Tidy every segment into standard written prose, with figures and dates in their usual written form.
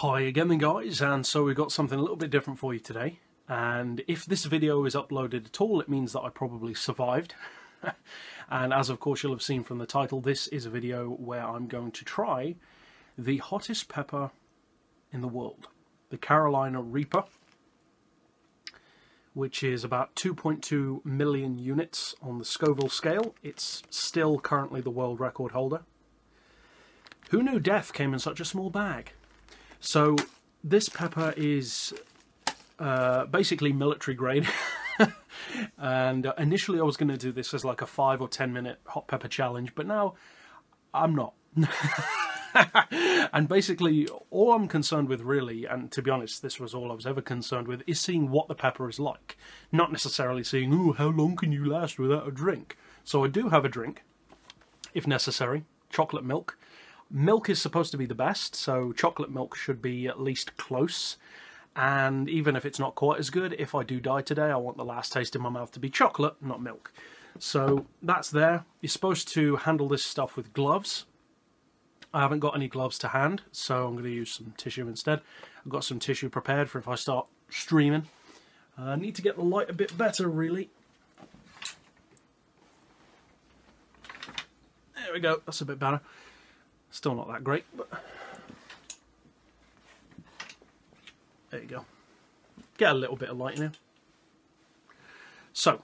Hi again then guys, and so we've got something a little bit different for you today, and if this video is uploaded at all it means that I probably survived. And as of course you'll have seen from the title, this is a video where I'm going to try the hottest pepper in the world, the Carolina Reaper, which is about 2.2 million units on the Scoville scale. It's still currently the world record holder. Who knew death came in such a small bag? So this pepper is basically military grade. And initially I was going to do this as like a 5 or 10 minute hot pepper challenge, but now I'm not. And basically all I'm concerned with really, and to be honest this was all I was ever concerned with, is seeing what the pepper is like. Not necessarily seeing, ooh, how long can you last without a drink? So I do have a drink, if necessary, chocolate milk. Milk is supposed to be the best, so chocolate milk should be at least close. And even if it's not quite as good, if I do die today, I want the last taste in my mouth to be chocolate, not milk. So that's there. You're supposed to handle this stuff with gloves. I haven't got any gloves to hand, so I'm going to use some tissue instead. I've got some tissue prepared for if I start streaming. I need to get the light a bit better, really. There we go, that's a bit better. Still not that great, but there you go. Get a little bit of light in here. So,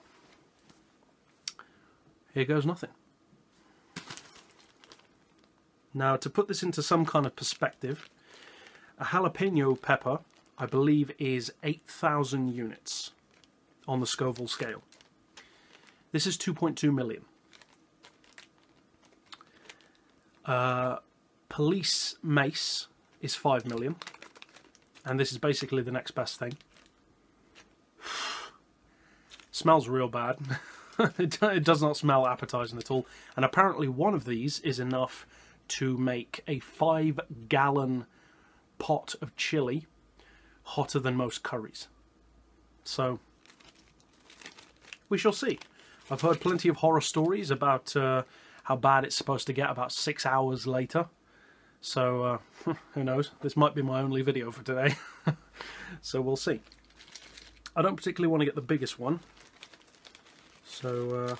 here goes nothing. Now, to put this into some kind of perspective, a jalapeno pepper, I believe, is 8,000 units on the Scoville scale. This is 2.2 million. Police mace is 5 million, and this is basically the next best thing. Smells real bad. It does not smell appetizing at all, and apparently one of these is enough to make a 5-gallon pot of chili hotter than most curries. So we shall see. I've heard plenty of horror stories about how bad it's supposed to get about 6 hours later. So, who knows? This might be my only video for today. So we'll see. I don't particularly want to get the biggest one. So,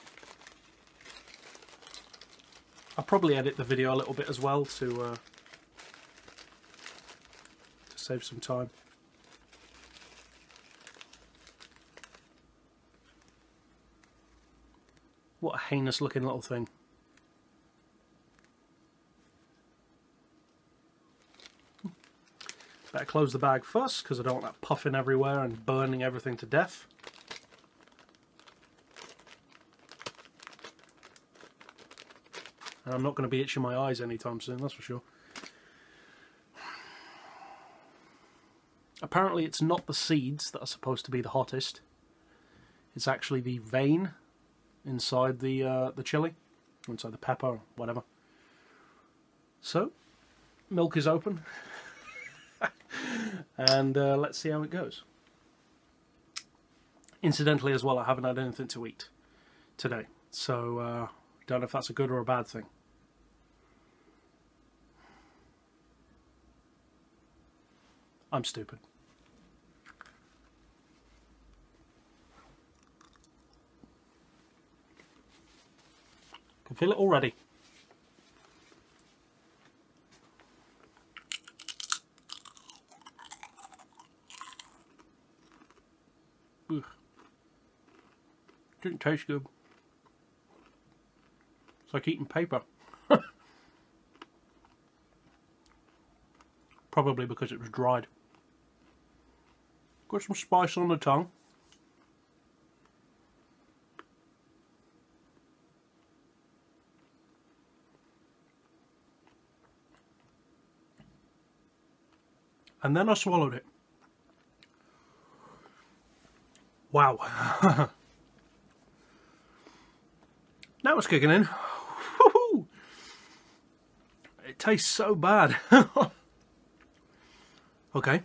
I'll probably edit the video a little bit as well to save some time. What a heinous looking little thing. Better close the bag first, because I don't want that puffing everywhere and burning everything to death. And I'm not going to be itching my eyes anytime soon, that's for sure. Apparently it's not the seeds that are supposed to be the hottest. It's actually the vein inside the chili, inside the pepper, or whatever. So, milk is open. And let's see how it goes. Incidentally as well, I haven't had anything to eat today, so don't know if that's a good or a bad thing. I'm stupid. Can feel it already. Ugh. Didn't taste good. It's like eating paper. Probably because it was dried. Got some spice on the tongue. And then I swallowed it. Wow. Now it's kicking in. Woohoo! It tastes so bad. Okay.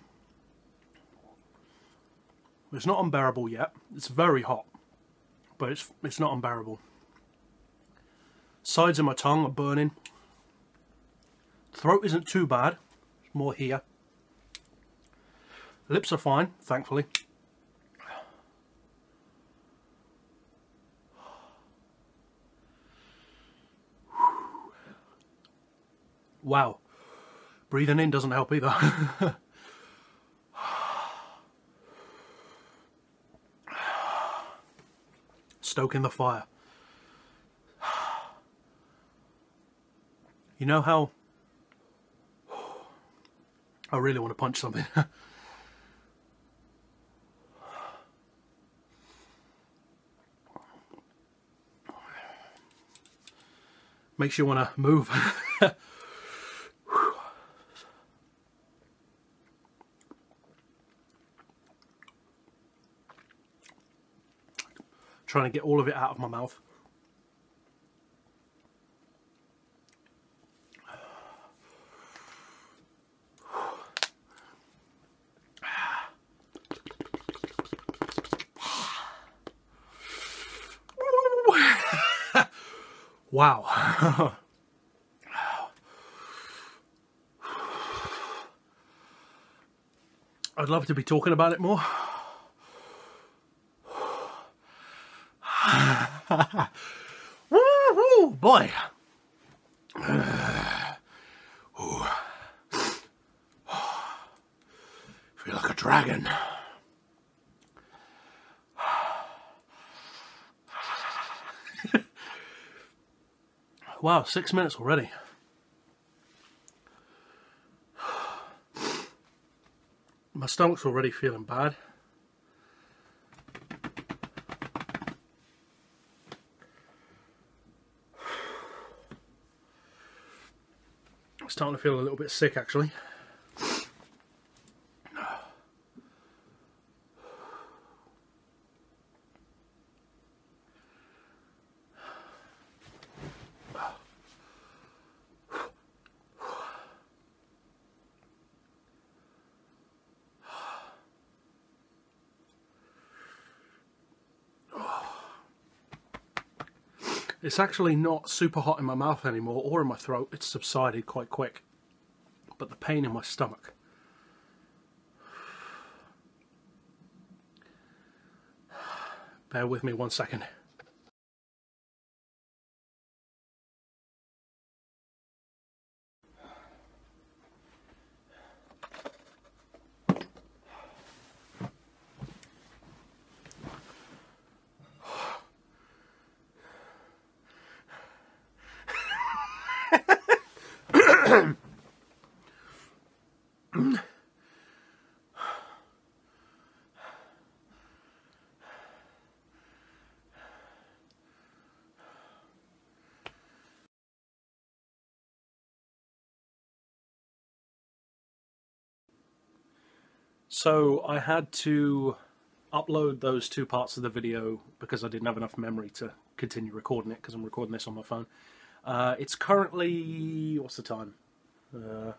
It's not unbearable yet. It's very hot, but it's not unbearable. Sides of my tongue are burning. Throat isn't too bad. It's more here. Lips are fine, thankfully. Wow. Breathing in doesn't help either. Stoking the fire. You know how I really want to punch something. Makes you want to move. Trying to get all of it out of my mouth. Wow. I'd love to be talking about it more. Woo-hoo, boy. Feel like a dragon. Wow, 6 minutes already. My stomach's already feeling bad. I'm starting to feel a little bit sick, actually. It's actually not super hot in my mouth anymore or in my throat. It's subsided quite quick. But the pain in my stomach. Bear with me 1 second. So I had to upload those 2 parts of the video because I didn't have enough memory to continue recording it, because I'm recording this on my phone. It's currently, what's the time? Well,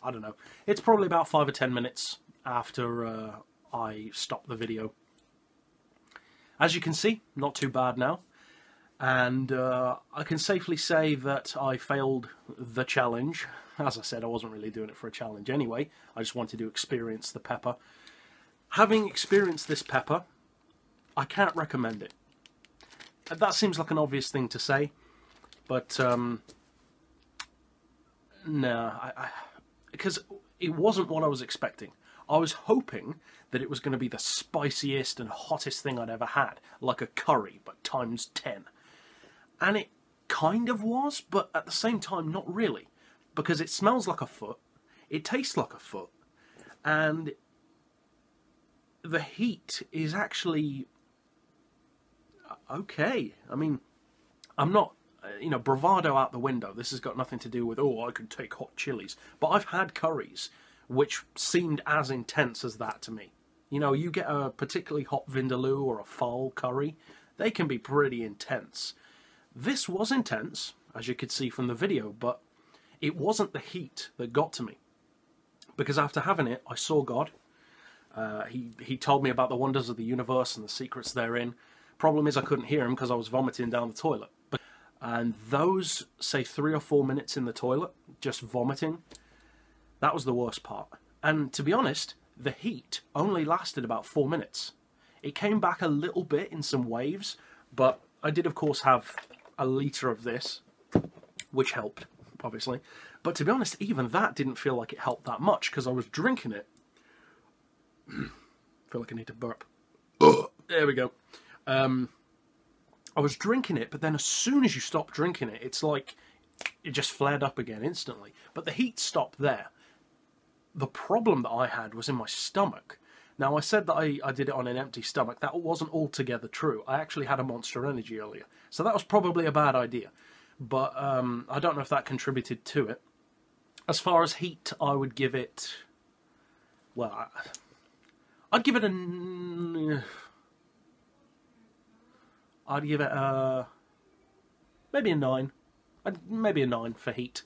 I don't know. It's probably about 5 or 10 minutes after I stopped the video. As you can see, not too bad now. And I can safely say that I failed the challenge. As I said, I wasn't really doing it for a challenge anyway. I just wanted to experience the pepper. Having experienced this pepper, I can't recommend it. That seems like an obvious thing to say, but no, because it wasn't what I was expecting. I was hoping that it was going to be the spiciest and hottest thing I'd ever had, like a curry, but times 10. And it kind of was, but at the same time, not really. Because it smells like a foot, it tastes like a foot, and the heat is actually okay. I mean, I'm not, you know, bravado out the window. This has got nothing to do with, oh, I can take hot chilies. But I've had curries which seemed as intense as that to me. You know, you get a particularly hot vindaloo or a fowl curry, they can be pretty intense. This was intense, as you could see from the video, but it wasn't the heat that got to me. Because after having it, I saw God. He told me about the wonders of the universe and the secrets therein. Problem is I couldn't hear him because I was vomiting down the toilet. And those, say, 3 or 4 minutes in the toilet, just vomiting, that was the worst part. And to be honest, the heat only lasted about 4 minutes. It came back a little bit in some waves, but I did of course have a litre of this, which helped, obviously. But to be honest, even that didn't feel like it helped that much, because I was drinking it. Feel like I need to burp. There we go. I was drinking it, but then as soon as you stop drinking it, it's like it just flared up again instantly. But the heat stopped there. The problem that I had was in my stomach. Now, I said that I did it on an empty stomach. That wasn't altogether true. I actually had a Monster Energy earlier, so that was probably a bad idea. But I don't know if that contributed to it. As far as heat, I would give it... Well, I'd give it a... I'd give it maybe a 9. Maybe a 9 for heat.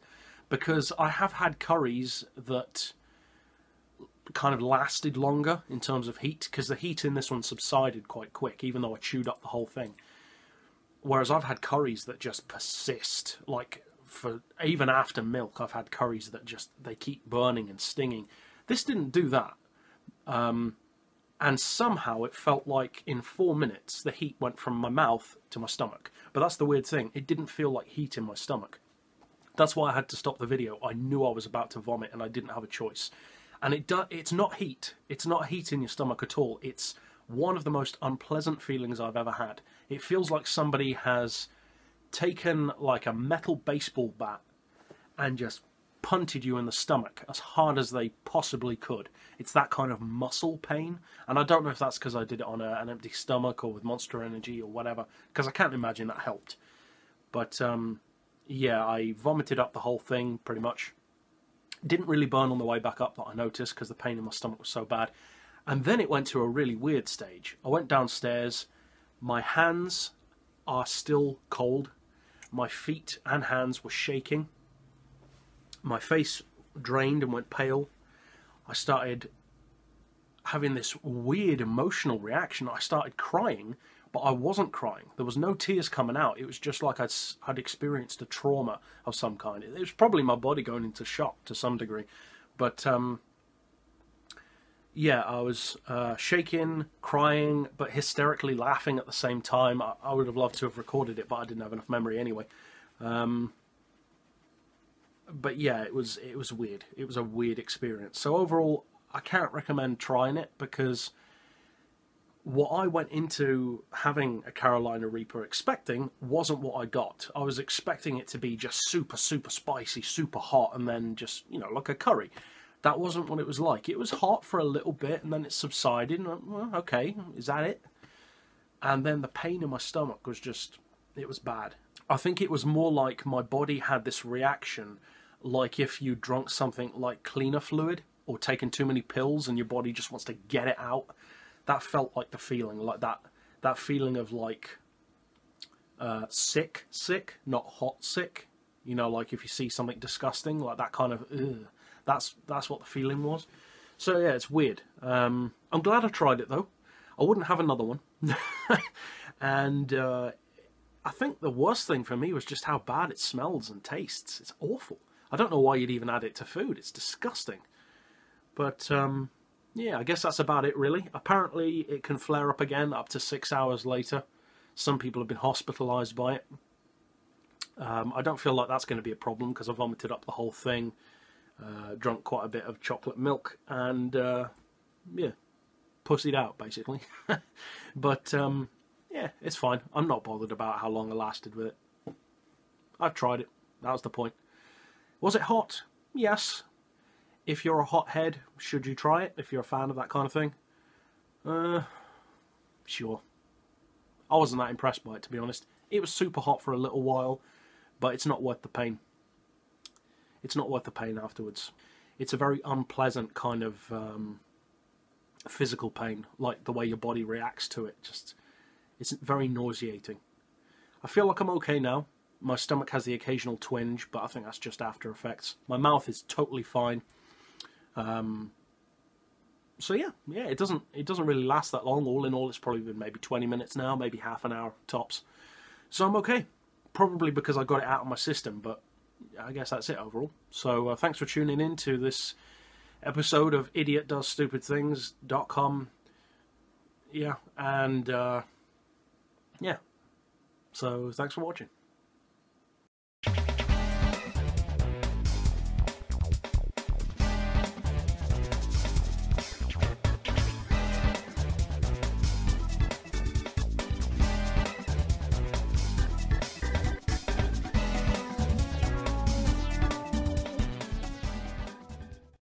Because I have had curries that kind of lasted longer in terms of heat, because the heat in this one subsided quite quick, even though I chewed up the whole thing. Whereas I've had curries that just persist, like, for even after milk, I've had curries that just, they keep burning and stinging. This didn't do that. And somehow it felt like in 4 minutes, the heat went from my mouth to my stomach. But that's the weird thing, it didn't feel like heat in my stomach. That's why I had to stop the video. I knew I was about to vomit and I didn't have a choice. And it's not heat. It's not heat in your stomach at all. It's one of the most unpleasant feelings I've ever had. It feels like somebody has taken like a metal baseball bat and just punted you in the stomach as hard as they possibly could. It's that kind of muscle pain. And I don't know if that's because I did it on an empty stomach or with Monster Energy or whatever, because I can't imagine that helped. But yeah, I vomited up the whole thing pretty much. Didn't really burn on the way back up that I noticed, because the pain in my stomach was so bad. And then it went to a really weird stage. I went downstairs. My hands are still cold. My feet and hands were shaking. My face drained and went pale. I started having this weird emotional reaction. I started crying, but I wasn't crying. There was no tears coming out. It was just like I'd experienced a trauma of some kind. It was probably my body going into shock to some degree. But yeah, I was shaking, crying, but hysterically laughing at the same time. I would have loved to have recorded it, but I didn't have enough memory anyway. But yeah, it was weird. It was a weird experience. So overall, I can't recommend trying it, because what I went into having a Carolina Reaper expecting wasn't what I got. I was expecting it to be just super, super spicy, super hot, and then just, you know, like a curry. That wasn't what it was like. It was hot for a little bit, and then it subsided, and I went, well, okay, is that it? And then the pain in my stomach was just, it was bad. I think it was more like my body had this reaction, like if you drunk something like cleaner fluid, or taken too many pills, and your body just wants to get it out. That felt like the feeling, like that feeling of like sick, not hot sick. You know, like if you see something disgusting, like that kind of, ugh. That's what the feeling was. So yeah, it's weird. I'm glad I tried it though. I wouldn't have another one. And I think the worst thing for me was just how bad it smells and tastes. It's awful. I don't know why you'd even add it to food. It's disgusting. But yeah, I guess that's about it really. Apparently it can flare up again up to 6 hours later. Some people have been hospitalised by it. I don't feel like that's going to be a problem, because I vomited up the whole thing, drunk quite a bit of chocolate milk, and yeah, pussied out basically. But yeah, it's fine. I'm not bothered about how long I lasted with it. I've tried it. That was the point. Was it hot? Yes. If you're a hothead, should you try it? If you're a fan of that kind of thing? Sure. I wasn't that impressed by it, to be honest. It was super hot for a little while, but it's not worth the pain. It's not worth the pain afterwards. It's a very unpleasant kind of physical pain, like the way your body reacts to it. Just, it's very nauseating. I feel like I'm okay now. My stomach has the occasional twinge, but I think that's just after effects. My mouth is totally fine. So yeah, it doesn't really last that long. All in all, it's probably been maybe 20 minutes now, maybe half an hour tops. So I'm okay. Probably because I got it out of my system, but I guess that's it overall. So thanks for tuning in to this episode of idiotdoesstupidthings.com. Yeah, and yeah. So thanks for watching.